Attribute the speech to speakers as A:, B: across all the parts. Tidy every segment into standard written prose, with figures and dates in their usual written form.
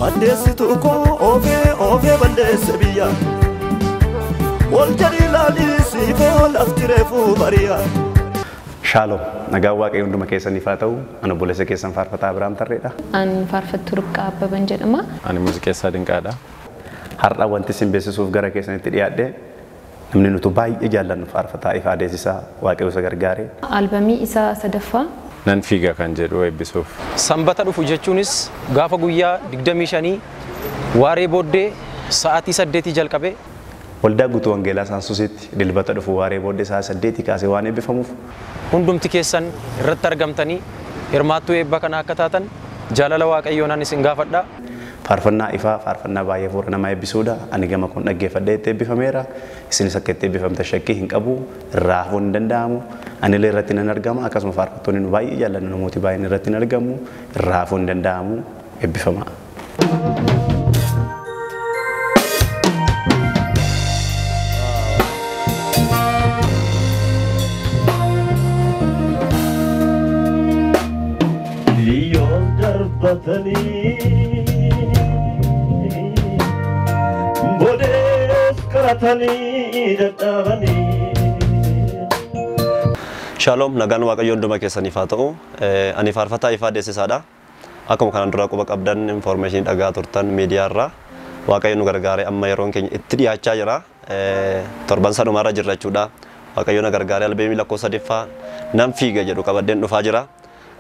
A: addeessitu koo oofee balleesse biyya waljalii laalisi koo lafti reefuu bari'a.
B: Shalom, nagaa waaqayyo hunduma keessaniif haa ta'u. Ani obboleessa keessan faarfataa Abiraam Tarreedha.
C: Ani faarfattuu Rukkaa Abbaban jedhama.
D: Ani muuziqeessaa Dinqaadha.
B: Har'a wanti isin beeksisuuf gara keessanitti dhiyaadhe namni nuti baay'ee jaallannu faarfataa Ifaa Deessisaa waaqayyo isa gargaare.
C: Albamii isaa sadaffaa
D: Nan fiiga kan jedhu eebbisuuf.
E: Sanbata dhufu jechuunis gaafa guyyaa 25 waaree booddee sa'aatii 8 jalqabe
B: Waldaa guutuu Wangeelaa Saansusitti dilbata dhufu waaree booddee sa'aatii 8 kaasee waan eebbifamuuf
E: hundumti keessan irratti argamtanii hirmaattuu eebba kana akka taatan jaalala waaqayyoon isin gaafadha.
B: Faarfannaa Ifaa faarfannaa baay'ee fuula namaa eebbisuudha. Ani gama kun dhaggeeffadhee itti eebbifameera. Isinis akka itti eebbifamta shakkii hin qabu. Irraa hafuun hin danda'amu. Ani illee irratti nan argama. Akkasuma faarfattoonni nu baay'ee jaallannu namooti baay'een irratti nan argamu. Irraa hafuun hin danda'amu. Eebbifama.
F: Shalom, nagaan waaqayyo hunduma keessaniif haa ta'u. Ani faarfataa Ifaa Deessisaadha. Akkuma kanaan dura quba qabdan information dhagaa turtan miidiyaarraa waaqayyo nu gargaare amma yeroon keenya itti dhiyaachaa jira. Torban sanumarra jirra jechuudha. Waaqayyo nu gargaare albeemii lakkoofsa sadaffaa nan fiiga jedhu qabadeen dhufaa jira.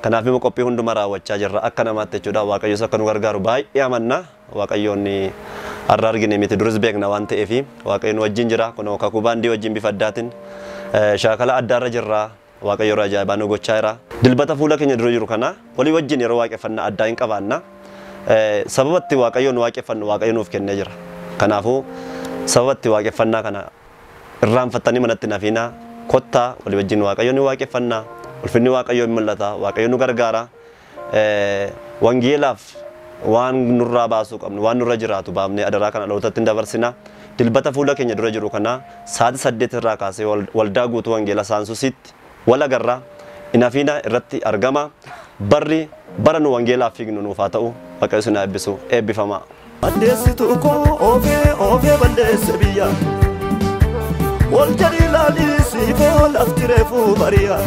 F: Kanaaf immoo qophii hunduma raawwachaa jirra akka namaatti jechuudha. Waaqayyo akka nu gargaaru baay'ee amanna. Waaqayyoon har'a argine miti duris beekna waan ta'eef waaqayyoon wajjin jira. Kun kakuu baandii wajjin bifa addaatiin shaakala addaarra jirra. Waaqayyo ajaa'ibaa nu gochaa jira. Dilbata fuula keenya dura jiru kana walii wajjin yeroo waaqeffannaa addaa hin qabaanna. Sababatti waaqayyoon waaqeffannu waaqayyo nuuf kennee jira. Kanaafuu sababatti waaqeffannaa kana irraanfattanii manatti nafiina kottaa walii wajjin waaqayyoon ni waaqeffannaa. Ulfinni waaqayyo mul'ata, waaqayyo nu gargaara. Wangeelaaf waan nurraa baasuu qabnu, waan nurra jiraatu baafnee adaraa kana dhalootatti dabarsina. Dilbata fuula keenya dura jiru kana sa'aatii 8 irraa kaasee waldaa guutuu Wangeelaa Saansusitti wal agarra. Inafiina irratti argama. Bara nu wangeelaaf fiignu nuuf haa ta'u. Waaqayyo isin haa eebbisu. Eebbifama.
A: Addeessitu koo oofee balleesse biyya waljalii laalisi koo lafti reefuu bari'a.